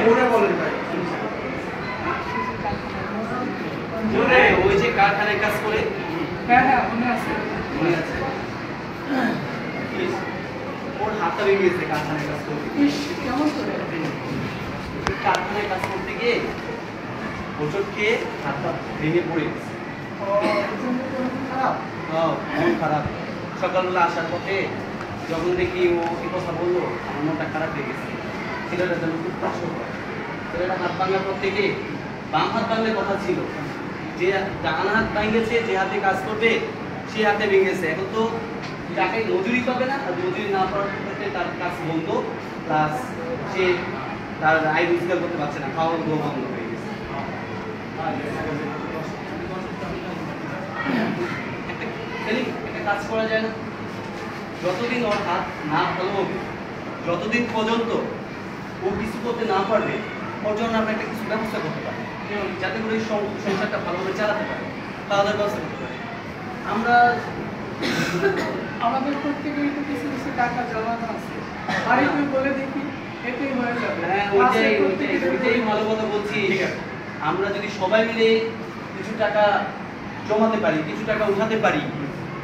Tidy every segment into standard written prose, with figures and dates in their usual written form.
ওরে বলেন ভাই ওই যে কারখানায় কাজ করে হ্যাঁ হ্যাঁ মনে আছে ওর হাতটা ভেঙে গেছে কারখানায় কাজ করতে কেমন করে কারখানায় কাজ করতে গিয়ে ওষুধ খেয়ে হাতটা ভেঙে পড়ে গেছে খারাপ মন খারাপ সকালবেলা আসার পথে যখন দেখি ও এই কথা বললো আমার মনটা খারাপ হয়ে গেছে ছেলেটা যেন খুব কষ্ট করে ছেলেটা হাত ভাঙার পর থেকে বাম হাত ভাঙলে কথা ছিল যে ডান হাত ভাঙেছে যে হাতে কাজ করবে সে হাতে ভেঙেছে এখন তো টাকায় মজুরি পাবে না আর মজুরি না পাওয়ার ক্ষেত্রে তার কাজ বন্ধ প্লাস সে তার আয় রোজগার করতে পারছে না খাওয়া দাওয়া বন্ধ হয়ে গেছে একটা কাজ করা যায় না যতদিন ওর হাত না ভালো হবে যতদিন পর্যন্ত ও কিছু করতে না পারবে ওর জন্য আমরা একটা কিছু ব্যবস্থা করতে পারি যাতে করে এই সংসারটা ভালোভাবে চালাতে পারে খাওয়া দাওয়ার ব্যবস্থা করতে পারে আমরা আমাদের প্রত্যেকেরই তো কিছু কিছু টাকা জমানো আছে আর একটু বলে দেখি এটাই হয়ে যাবে হ্যাঁ ওইটাই ভালো কথা বলছি আমরা যদি সবাই মিলে কিছু টাকা জমাতে পারি কিছু টাকা উঠাতে পারি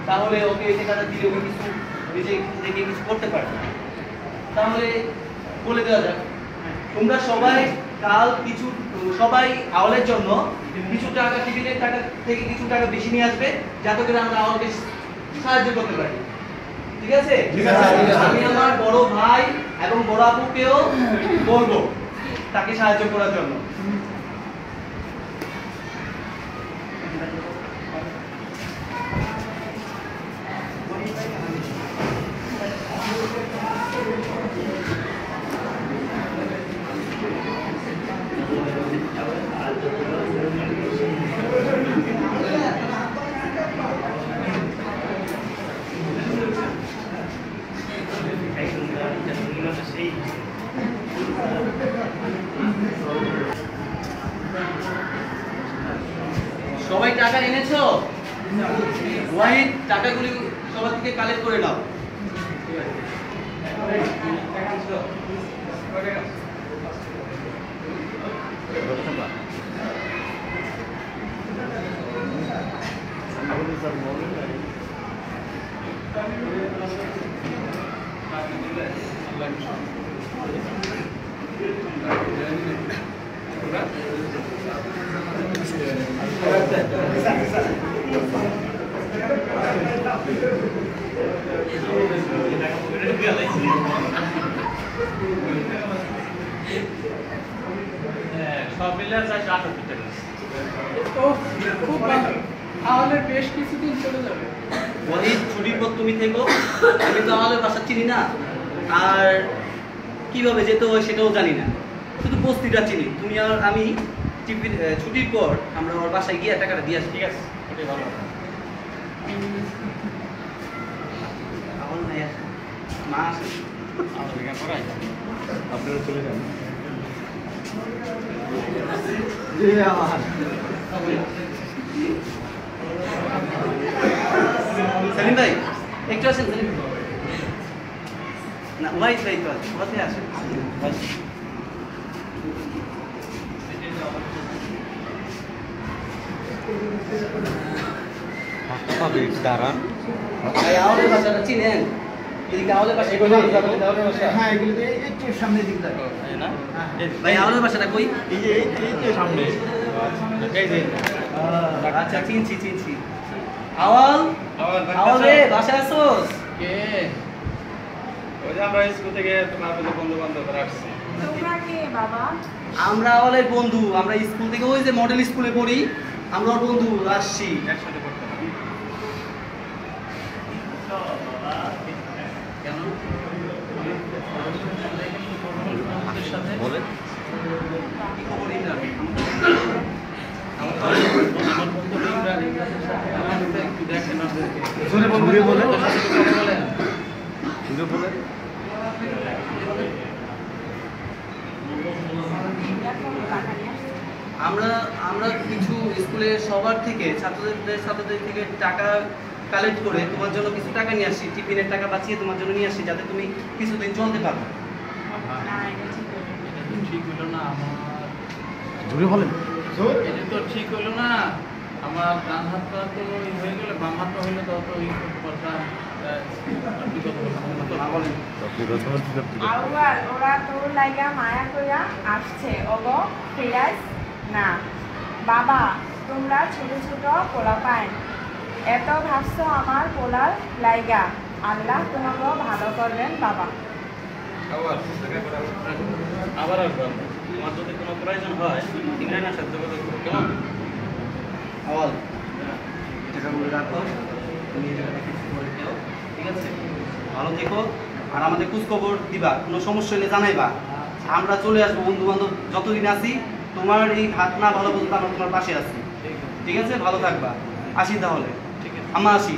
তাহলে ওকে এই টাকাটা দিলে ওকে কিছু নিজে থেকে কিছু করতে পারবে তাহলে বলে দেওয়া যাক তোমরা সবাই কাল কিছু সবাই আওয়ালের জন্য কিছু টাকা টিফিনের টাকা থেকে কিছু টাকা বেশি নিয়ে আসবে যাতে করে আমরা আওয়ালকে সাহায্য করতে পারি ঠিক আছে আমি আমার বড় ভাই এবং বড় আপুকেও বলবো তাকে সাহায্য করার জন্য সবাই টাকা এনেছো ওয়াহিদ টাকাগুলি সবার থেকে কালেক্ট করে নাও সব মিলে যায় 8 টাকা তো খুব ভালো আমাদের বেশ কিছুদিন চলে যাবে ওয়াহিদ ছুটির পর তুমি থেকো আমি তো আমাদের বাসা চিনি না আর কিভাবে যেতে হয় সেটাও জানি না শুধু বস্তিটা চিনি তুমি আর আমি ছুটির পর আমরা ওর বাসায় গিয়ে টাকাটা দিয়ে আসি ঠিক আছে ওটাই ভালো মা আসে আপনারা চলে যান সেলিম ভাই একটু আসেন সেলিম না ওয়াইফ ভাই তো আছে কোথায় আসেন দাঁড়ান ভাই আমাদের বাসাটা চিনেন এদিকে আমাদের বাসা হ্যাঁ এগুলো একটু সামনে দিক না ভাই আমাদের বাসাটা কই এই যে সামনে আচ্ছা চিনছি আওয়াল রে বাসায় আসোস কে ওই যে আমরা স্কুল থেকে তোমার বন্ধু বান্ধব রাখছি তোমরা কে বাবা? আমরা আওয়ালের বন্ধু আমরা স্কুল থেকে ওই যে মডেল স্কুলে পড়ি আমরা ওর বন্ধু আসছি একসাথে পড়তে হবে কেন বলেন কি খবর ইমরান ঘুরে বলেন আমরা কিছু স্কুলে সবার থেকে ছাত্রদের থেকে টাকা কালেক্ট করে তোমার জন্য কিছু টাকা নিয়ে আসি টিফিনের টাকা বাঁচিয়ে তোমার জন্য নিয়ে আসি যাতে তুমি কিছুদিন চলতে পারো না, এটা ঠিক হয়নি। ঠিক হলো না আমার, জোরে বলেন। এটা তো ঠিক হলো না আমার। ডান হাতটা তো হয়ে গেলে বাম হাতটা হইলে তো ওই করতে পারতাম। আপনি কথা বলেন। আউয়াল ওরা তোর লাইগা মায়া কইরা আসছে ওগো ফিরাইস না। বাবা তোমরা ছোট ছোট পোলা পায় এত ভাবছো আমার পোলার লাইগা, আল্লাহ তোমাকে ভালো করবেন বাবা। আবার আসবো আমরা। তোমার যদি কোনো প্রয়োজন হয় ইমরানের সাথে যোগাযোগ করো, কেমন? আওয়াল টাকাগুলো রাখো, তুমি এই টাকাটা কিছু করে দিও, ঠিক আছে? ভালো থেকো আর আমাদের খোঁজ খবর দিবা, কোনো সমস্যা হলে জানাইবা। আমরা চলে আসবো, বন্ধু বান্ধব যতদিন আছি তোমার এই হাত না ভালো পর্যন্ত আমরা তোমার পাশে আছি, ঠিক আছে? ভালো থাকবা। আসি তাহলে, ঠিক আছে। আমরা আসি।